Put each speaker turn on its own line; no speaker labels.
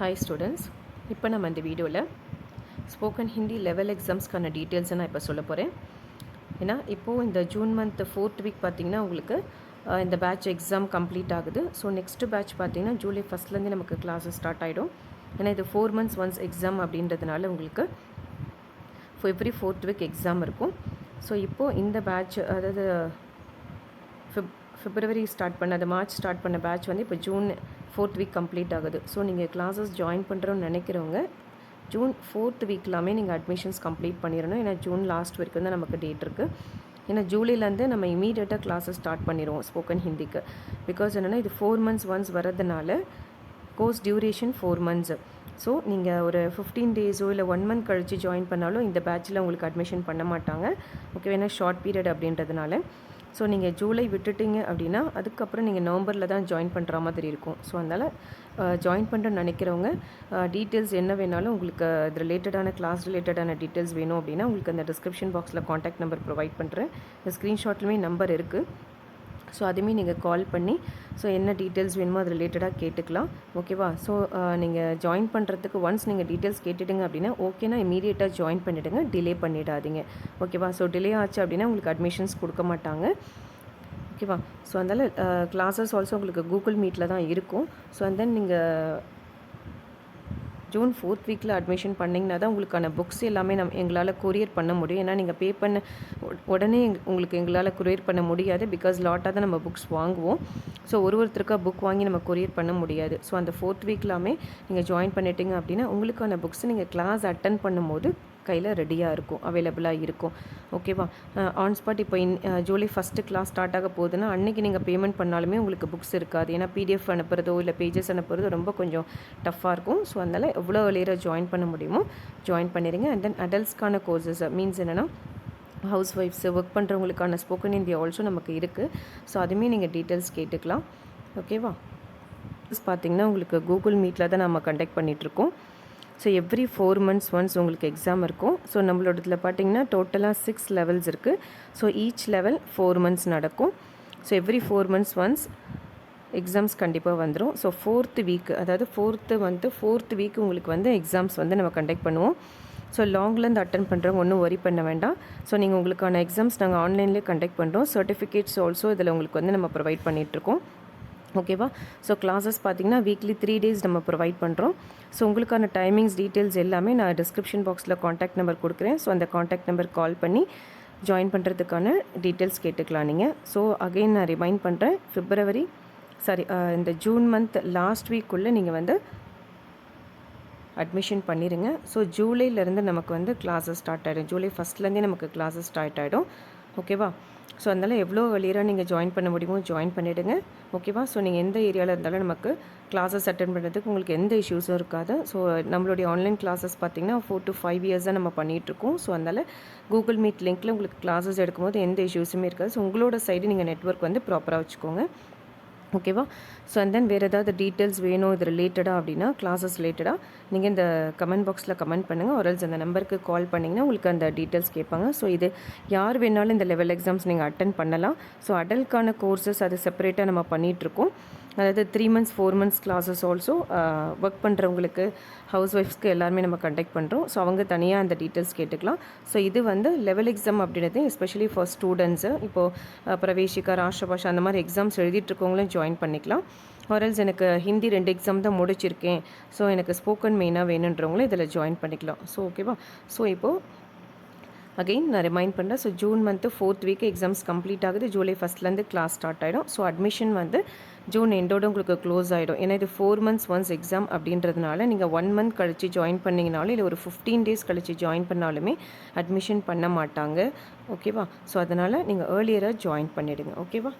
Hi students, இப்போ நம்ம இந்த வீடியோவில் ஸ்போக்கன் ஹிந்தி லெவல் எக்ஸாம்ஸ்க்கான டீட்டெயில்ஸை நான் இப்போ சொல்ல போகிறேன். ஏன்னா இப்போது இந்த ஜூன் மந்த் 4th வீக் பார்த்திங்கன்னா உங்களுக்கு இந்த பேட்ச் எக்ஸாம் கம்ப்ளீட் ஆகுது. ஸோ நெக்ஸ்ட் பேட்ச் பார்த்திங்கன்னா ஜூலை ஃபஸ்ட்லேருந்து நமக்கு கிளாஸஸ் ஸ்டார்ட் ஆகிடும். ஏன்னா இது 4 months ஒன்ஸ் எக்ஸாம் அப்படின்றதுனால உங்களுக்கு எவ்ரி 4th வீக் எக்ஸாம் இருக்கும். ஸோ இப்போது இந்த பேட்ச் அதாவது February ஸ்டார்ட் பண்ண அது மார்ச் ஸ்டார்ட் பண்ண பேட்ச் வந்து இப்போ ஜூன் 4th வீக் கம்ப்ளீட் ஆகுது. ஸோ நீங்கள் கிளாஸஸ் ஜாயின் பண்ணுறோன்னு நினைக்கிறவங்க ஜூன் 4th வீக்லாமே நீங்கள் அட்மிஷன்ஸ் கம்ப்ளீட் பண்ணிடணும். ஏன்னா ஜூன் லாஸ்ட் வரைக்கும் தான் நமக்கு டேட் இருக்குது. ஏன்னா ஜூலைலேருந்து நம்ம இமீடியட்டாக கிளாஸஸ் ஸ்டார்ட் பண்ணிடுவோம் ஸ்போக்கன் ஹிந்திக்கு. பிகாஸ் என்னென்னா இது 4 months ஒன்ஸ் வரதுனால கோர்ஸ் டியூரேஷன் 4 months. ஸோ நீங்கள் ஒரு 15 days இல்லை 1 month கழித்து ஜாயின் பண்ணாலும் இந்த பேட்சில் உங்களுக்கு அட்மிஷன் பண்ண மாட்டாங்க. ஓகே, ஏன்னா ஷார்ட் பீரியட் அப்படின்றதுனால. ஸோ நீங்கள் ஜூலை விட்டுட்டிங்க அப்படின்னா அதுக்கப்புறம் நீங்கள் நவம்பரில் தான் ஜாயின் பண்ணுற மாதிரி இருக்கும். ஸோ அதனால் ஜாயின் பண்ணுறேன்னு நினைக்கிறவங்க டீட்டெயில்ஸ் என்ன வேணாலும் உங்களுக்கு இது ரிலேட்டடான கிளாஸ் ரிலேட்டடான டீட்டெயில்ஸ் வேணும் அப்படின்னா உங்களுக்கு அந்த டிஸ்கிரிப்ஷன் பாக்ஸில் காண்டாக்ட் நம்பர் ப்ரொவைட் பண்ணுறேன். இந்த ஸ்க்ரீன்ஷாட்லேயுமே நம்பர் இருக்குது. ஸோ அதுவுமே நீங்கள் கால் பண்ணி ஸோ என்ன டீட்டெயில்ஸ் வேணுமோ அது ரிலேட்டடாக கேட்டுக்கலாம். ஓகேவா? ஸோ நீங்கள் ஜாயின் பண்ணுறதுக்கு ஒன்ஸ் நீங்கள் டீட்டெயில்ஸ் கேட்டுடுங்க அப்படின்னா ஓகேனா இமீடியட்டாக ஜாயின் பண்ணிவிடுங்க, டிலே பண்ணிடாதீங்க. ஓகேவா? ஸோ டிலே ஆச்சு அப்படின்னா உங்களுக்கு அட்மிஷன்ஸ் கொடுக்க மாட்டாங்க. ஓகேவா? ஸோ அதனால் கிளாஸஸ் ஆல்சோ உங்களுக்கு கூகுள் மீட்டில் தான் இருக்கும். ஸோ அண்ட் தென் நீங்கள் ஜூன் 4th வீக்கில் அட்மிஷன் பண்ணிங்கன்னா தான் உங்களுக்கான புக்ஸ் எல்லாமே எங்களால் கொரியர் பண்ண முடியும். ஏன்னா நீங்கள் பே பண்ண உடனே உங்களுக்கு எங்களால் கொரியர் பண்ண முடியாது. பிகாஸ் லாட்டாக தான் நம்ம புக்ஸ் வாங்குவோம். ஸோ ஒருத்தருக்காக புக் வாங்கி நம்ம கொரியர் பண்ண முடியாது. ஸோ அந்த 4th வீக்லாமே நீங்கள் ஜாயின் பண்ணிட்டீங்க அப்படின்னா உங்களுக்கான புக்ஸ் நீங்கள் கிளாஸ் அட்டன் பண்ணும்போது கையில் ரெடியாக இருக்கும், அவைலபிளாக இருக்கும். ஓகேவா? ஆன் ஸ்பாட் இப்போ ஜூலை 1st கிளாஸ் ஸ்டார்ட் ஆக போகுதுன்னா அன்றைக்கி நீங்கள் பேமெண்ட் பண்ணாலுமே உங்களுக்கு புக்ஸ் இருக்காது. ஏன்னா PDF அனுப்புறதோ இல்லை பேஜஸ் அனுப்புறதோ ரொம்ப கொஞ்சம் டஃப்பாக இருக்கும். ஸோ அதனால் எவ்வளோ எளியராக ஜாயின் பண்ண முடியுமோ ஜாயின் பண்ணிடுங்க. அண்ட் தென் அடல்ட்ஸ்க்கான கோர்சஸ் மீன்ஸ் என்னென்னா ஹவுஸ் ஒய்ஃப்ஸு ஒர்க் பண்ணுறவங்களுக்கான ஸ்போக்கன் ஹிந்தி ஆல்சோ நமக்கு இருக்குது. ஸோ அதுவுமே நீங்கள் டீட்டெயில்ஸ் கேட்டுக்கலாம். ஓகேவா? பார்த்திங்கன்னா உங்களுக்கு கூகுள் மீட்டில் தான் நம்ம கண்டக்ட் பண்ணிகிட்ருக்கோம். ஸோ எவ்ரி 4 months ஒன்ஸ் உங்களுக்கு எக்ஸாம் இருக்கும். ஸோ நம்மளோட இதில் பார்த்திங்கன்னா டோட்டலாக 6 levels இருக்குது. ஸோ ஈச் லெவல் 4 months நடக்கும். So every 4 months once exams கண்டிப்பாக வந்துடும். ஸோ 4th வீக் அதாவது 4th வீக் உங்களுக்கு வந்து எக்ஸாம்ஸ் வந்து நம்ம கண்டக்ட் பண்ணுவோம். ஸோ லாங்லேருந்து அட்டன் பண்ணுறவங்க ஒன்றும் ஒரி பண்ண வேண்டாம். ஸோ நீங்கள் உங்களுக்கான எக்ஸாம்ஸ் நாங்கள் ஆன்லைன்லேயே கண்டக்ட் பண்ணுறோம். சர்டிஃபிகேட்ஸ் ஆல்சோ இதில் உங்களுக்கு வந்து நம்ம ப்ரொவைட் பண்ணிகிட்ருக்கோம். ஓகேவா? ஸோ கிளாஸஸ் பார்த்திங்கன்னா வீக்லி 3 days நம்ம ப்ரொவைட் பண்ணுறோம். ஸோ உங்களுக்கான டைமிங்ஸ் டீட்டெயில்ஸ் எல்லாமே நான் டிஸ்கிரிப்ஷன் பாக்ஸில் காண்டாக்ட் நம்பர் கொடுக்குறேன். ஸோ அந்த காண்டாக்ட் நம்பர் கால் பண்ணி ஜாயின் பண்ணுறதுக்கான டீட்டெயில்ஸ் கேட்டுக்கலாம் நீங்கள். ஸோ அகெயின் நான் ரிமைண்ட் பண்ணுறேன், இந்த ஜூன் மந்த் லாஸ்ட் வீக்குள்ளே நீங்கள் வந்து அட்மிஷன் பண்ணிடுங்க. ஸோ ஜூலைலேருந்து நமக்கு வந்து கிளாஸஸ் ஸ்டார்ட் ஆகிடும். ஜூலை 1stலேருந்தே நமக்கு கிளாஸஸ் ஸ்டார்ட் ஆகிடும். ஓகேவா? ஸோ அதனால் எவ்வளோ வெளியராக நீங்கள் ஜாயின் பண்ண முடியுமோ ஜாயின் பண்ணிவிடுங்க. ஓகேவா? ஸோ நீங்கள் எந்த ஏரியாவில் இருந்தாலும் நமக்கு கிளாஸஸ் அட்டென்ட் பண்ணுறதுக்கு உங்களுக்கு எந்த இஷ்யூஸும் இருக்காது. ஸோ நம்மளுடைய ஆன்லைன் கிளாஸஸ் பார்த்திங்கன்னா 4 to 5 years தான் நம்ம பண்ணிகிட்ருக்கோம். ஸோ அதனால் கூகுள் மீட் லிங்க்கில் உங்களுக்கு கிளாஸஸ் எடுக்கும்போது எந்த இஷ்யூஸுமே இருக்காது. ஸோ உங்களோட சைடு நீங்கள் நெட்வொர்க் வந்து ப்ராப்பராக வச்சுக்கோங்க. ஓகேவா? ஸோ அண்ட் தென் வேறு ஏதாவது டீட்டெயில்ஸ் வேணும் இது ரிலேட்டடாக அப்படின்னா கிளாஸஸ் ரிலேட்டடாக நீங்கள் இந்த கமெண்ட் பாக்ஸில் கமெண்ட் பண்ணுங்கள். ஆர்எல்ஸ் அந்த நம்பருக்கு கால் பண்ணிங்கன்னா உங்களுக்கு அந்த டீட்டெயில்ஸ் கேட்பாங்க. ஸோ இது யார் வேணாலும் இந்த லெவல் எக்ஸாம்ஸ் நீங்கள் அட்டன் பண்ணலாம். ஸோ அடல்ட்கான கோர்சஸ் அது செப்பரேட்டாக நம்ம பண்ணிகிட்ருக்கோம். அதாவது 3 months 4 months classes also work பண்ணுறவங்களுக்கு ஹவுஸ் ஒய்ஃப்ஸ்க்கு எல்லாருமே நம்ம கண்டக்ட் பண்ணுறோம். ஸோ அவங்க தனியாக அந்த டீட்டெயில்ஸ் கேட்டுக்கலாம். ஸோ இது வந்து லெவல் எக்ஸாம் அப்படின்றது எஸ்பெஷலி ஃபார் ஸ்டூடெண்ட்ஸு. இப்போது பிரவேசிக்கா ராஷ்டிரபாஷா அந்த மாதிரி எக்ஸாம்ஸ் எழுதிட்டுருக்கவங்களும் ஜாயின் பண்ணிக்கலாம். ஆர்எல்ஸ் எனக்கு ஹிந்தி 2 எக்ஸாம் தான் முடிச்சிருக்கேன், ஸோ எனக்கு ஸ்போக்கன் மெயினாக வேணுன்றவங்களும் இதில் ஜாயின் பண்ணிக்கலாம். ஸோ ஓகேவா? ஸோ இப்போது அகெயின் நான் ரிமைண்ட் பண்ணுறேன். So June month 4th week exams complete ஆகுது. ஜூலை 1stலேருந்து கிளாஸ் ஸ்டார்ட் ஆகிடும். ஸோ அட்மிஷன் வந்து ஜூன் எண்டோடு உங்களுக்கு க்ளோஸ் ஆகிடும். ஏன்னா இது 4 months ஒன்ஸ் எக்ஸாம் அப்படின்றதுனால நீங்கள் 1 month கழித்து ஜாயின் பண்ணிங்கனாலும் இல்லை ஒரு 15 days கழித்து ஜாயின் பண்ணாலுமே அட்மிஷன் பண்ண மாட்டாங்க. ஓகேவா? ஸோ அதனால் நீங்கள் ஏர்லியராக ஜாயின் பண்ணிவிடுங்க. ஓகேவா?